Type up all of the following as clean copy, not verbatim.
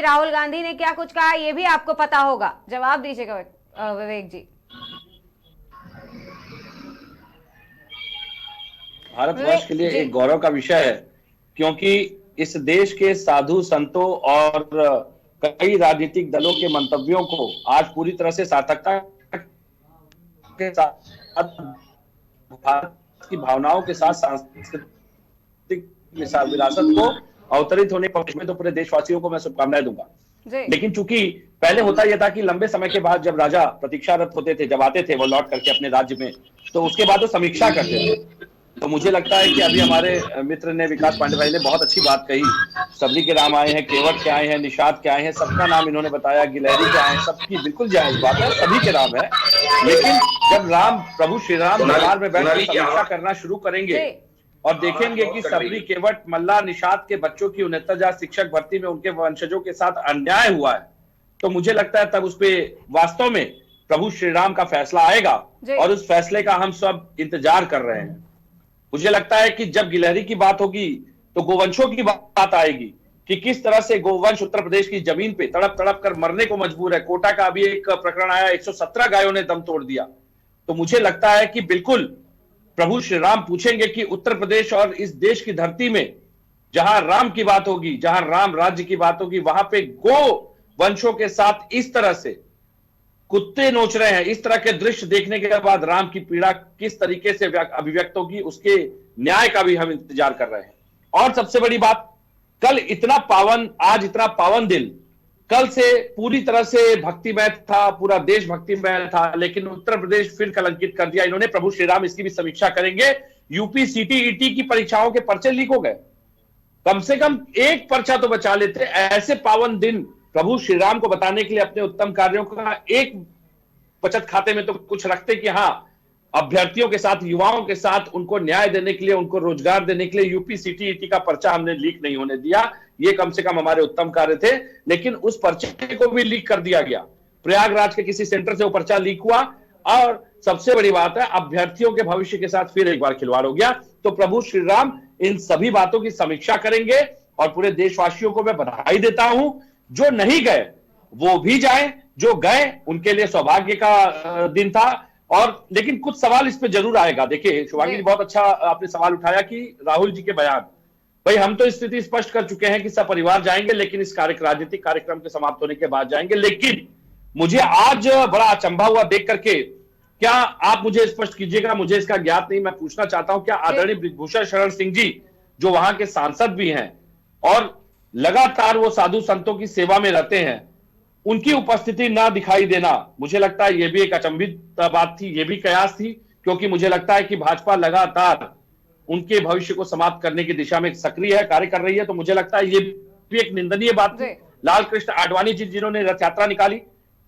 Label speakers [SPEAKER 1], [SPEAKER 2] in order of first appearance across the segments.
[SPEAKER 1] राहुल गांधी ने क्या कुछ कहा ये भी आपको पता होगा, जवाब दीजिएगा विवेक जी।
[SPEAKER 2] भारतवर्ष
[SPEAKER 1] विवेक
[SPEAKER 2] के लिए
[SPEAKER 1] जी।
[SPEAKER 2] एक गौरव का विषय है, क्योंकि इस देश के साधु संतों और कई राजनीतिक दलों के मंतव्यों को आज पूरी तरह से सार्थकता के साथ भारत की भावनाओं के साथ सांस्कृतिक विरासत को अवतरित होने के पक्ष में तो पूरे देशवासियों को मैं शुभकामनाएं दूंगा।
[SPEAKER 1] जी।
[SPEAKER 2] लेकिन चूंकि पहले होता यह था कि लंबे समय के बाद जब राजा प्रतीक्षारत होते थे, जब आते थे वो लौट करके अपने राज्य में, तो उसके बाद वो समीक्षा करते थे। तो मुझे लगता है कि अभी हमारे मित्र ने, विकास पांडे भाई ने बहुत अच्छी बात कही। सबरी के राम आए हैं, केवट के आए हैं, निषाद के आए हैं, सबका नाम इन्होंने बताया, गिलहरी के आए हैं, सबकी बिल्कुल जायज बात है, सभी के नाम है। लेकिन जब राम प्रभु श्री राम दरबार में बैठ कर समीक्षा करना शुरू करेंगे और देखेंगे कि सबरी, केवट, मल्ला, निषाद के बच्चों की 69,000 शिक्षक भर्ती में उनके वंशजों के साथ अन्याय हुआ है, तो मुझे लगता है तब उस पे वास्तव में प्रभु श्री राम का फैसला आएगा और उस फैसले का हम सब इंतजार कर रहे हैं। मुझे लगता है कि जब गिलहरी की बात होगी तो गोवंशों की बात आएगी कि किस तरह से गोवंश उत्तर प्रदेश की जमीन पे तड़प तड़प कर मरने को मजबूर है। कोटा का अभी एक प्रकरण आया, 117 गायों ने दम तोड़ दिया। तो मुझे लगता है कि बिल्कुल प्रभु श्री राम पूछेंगे कि उत्तर प्रदेश और इस देश की धरती में जहां राम की बात होगी, जहां राम राज्य की बात होगी, वहां पे गो वंशों के साथ इस तरह से कुत्ते नोच रहे हैं, इस तरह के दृश्य देखने के बाद राम की पीड़ा किस तरीके से अभिव्यक्त होगी, उसके न्याय का भी हम इंतजार कर रहे हैं। और सबसे बड़ी बात, कल इतना पावन, आज इतना पावन दिन, कल से पूरी तरह से भक्तिमय था, पूरा देश भक्तिमय था, लेकिन उत्तर प्रदेश फिर कलंकित कर दिया इन्होंने। प्रभु श्री राम इसकी भी समीक्षा करेंगे। यूपी सीटीईटी की परीक्षाओं के पर्चे लीक हो गए, कम से कम एक पर्चा तो बचा लेते। ऐसे पावन दिन प्रभु श्री राम को बताने के लिए अपने उत्तम कार्यों का एक बचत खाते में तो कुछ रखते कि हाँ, अभ्यर्थियों के साथ, युवाओं के साथ उनको न्याय देने के लिए, उनको रोजगार देने के लिए यूपी सीटीईटी का पर्चा हमने लीक नहीं होने दिया। ये कम से कम हमारे उत्तम कार्य थे। लेकिन उस पर्चे को भी लीक कर दिया गया, प्रयागराज के किसी सेंटर से वो पर्चा लीक हुआ। और सबसे बड़ी बात है, अभ्यर्थियों के भविष्य के साथ फिर एक बार खिलवाड़ हो गया। तो प्रभु श्री राम इन सभी बातों की समीक्षा करेंगे और पूरे देशवासियों को मैं बधाई देता हूं। जो नहीं गए वो भी जाएं, जो गए उनके लिए सौभाग्य का दिन था। और लेकिन कुछ सवाल इस पे जरूर आएगा। देखिए शुभांगी जी, बहुत अच्छा आपने सवाल उठाया कि राहुल जी के बयान, भाई हम तो स्थिति स्पष्ट कर चुके हैं कि सब परिवार जाएंगे, लेकिन इस राजनीतिक कार्यक्रम के समाप्त होने के बाद जाएंगे। लेकिन मुझे आज बड़ा अचंभा हुआ देख करके, क्या आप मुझे स्पष्ट कीजिएगा, मुझे इसका ज्ञात नहीं, मैं पूछना चाहता हूं, क्या आदरणीय ब्रिजभूषण शरण सिंह जी जो वहां के सांसद भी हैं और लगातार वो साधु संतों की सेवा में रहते हैं, उनकी उपस्थिति ना दिखाई देना, मुझे लगता है ये भी एक अचंभित बात थी, ये भी कयास थी। क्योंकि मुझे लगता है कि भाजपा लगातार उनके भविष्य को समाप्त करने की दिशा में सक्रिय है, कार्य कर रही है। तो मुझे लगता है ये भी एक निंदनीय बात थी। लाल कृष्ण आडवाणी जी जिन्होंने रथ यात्रा निकाली,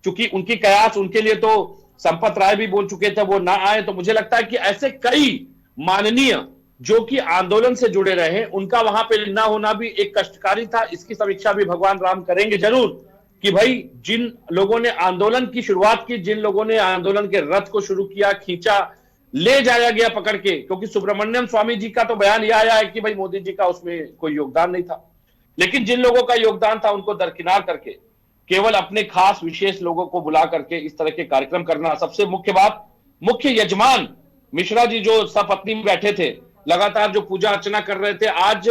[SPEAKER 2] चूंकि उनकी कयास, उनके लिए तो संपत राय भी बोल चुके थे वो ना आए। तो मुझे लगता है कि ऐसे कई माननीय जो कि आंदोलन से जुड़े रहे, उनका वहां पे ना होना भी एक कष्टकारी था। इसकी समीक्षा भी भगवान राम करेंगे जरूर कि भाई जिन लोगों ने आंदोलन की शुरुआत की, जिन लोगों ने आंदोलन के रथ को शुरू किया, खींचा, ले जाया गया पकड़ के, क्योंकि सुब्रमण्यम स्वामी जी का तो बयान यह आया है कि भाई मोदी जी का उसमें कोई योगदान नहीं था। लेकिन जिन लोगों का योगदान था उनको दरकिनार करके केवल अपने खास विशेष लोगों को बुला करके इस तरह के कार्यक्रम करना। सबसे मुख्य बात, मुख्य यजमान मिश्रा जी जो सपत्नी में बैठे थे, लगातार जो पूजा अर्चना कर रहे थे, आज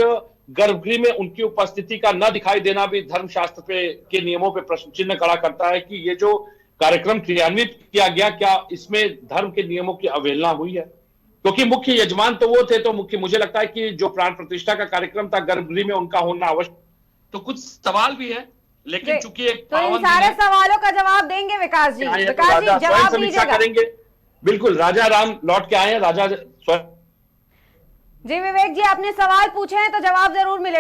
[SPEAKER 2] गर्भगृह में उनकी उपस्थिति का न दिखाई देना भी धर्मशास्त्र पे के नियमों पे प्रश्न चिन्ह खड़ा करता है कि ये जो कार्यक्रम क्रियान्वित किया गया, क्या इसमें धर्म के नियमों की अवहेलना हुई है? क्योंकि मुख्य यजमान तो वो थे, तो मुझे लगता है कि जो प्राण प्रतिष्ठा का कार्यक्रम था गर्भगृह में उनका होना आवश्यक। तो कुछ सवाल भी है, लेकिन चूंकि एक
[SPEAKER 1] तो इन सारे सवालों का जवाब देंगे विकास जी। विकास जी जवाब दीजिएगा।
[SPEAKER 2] करेंगे बिल्कुल। राजा राम लौट के आए हैं, राजा
[SPEAKER 1] जी विवेक जी, आपने सवाल पूछे हैं तो जवाब जरूर मिलेगा।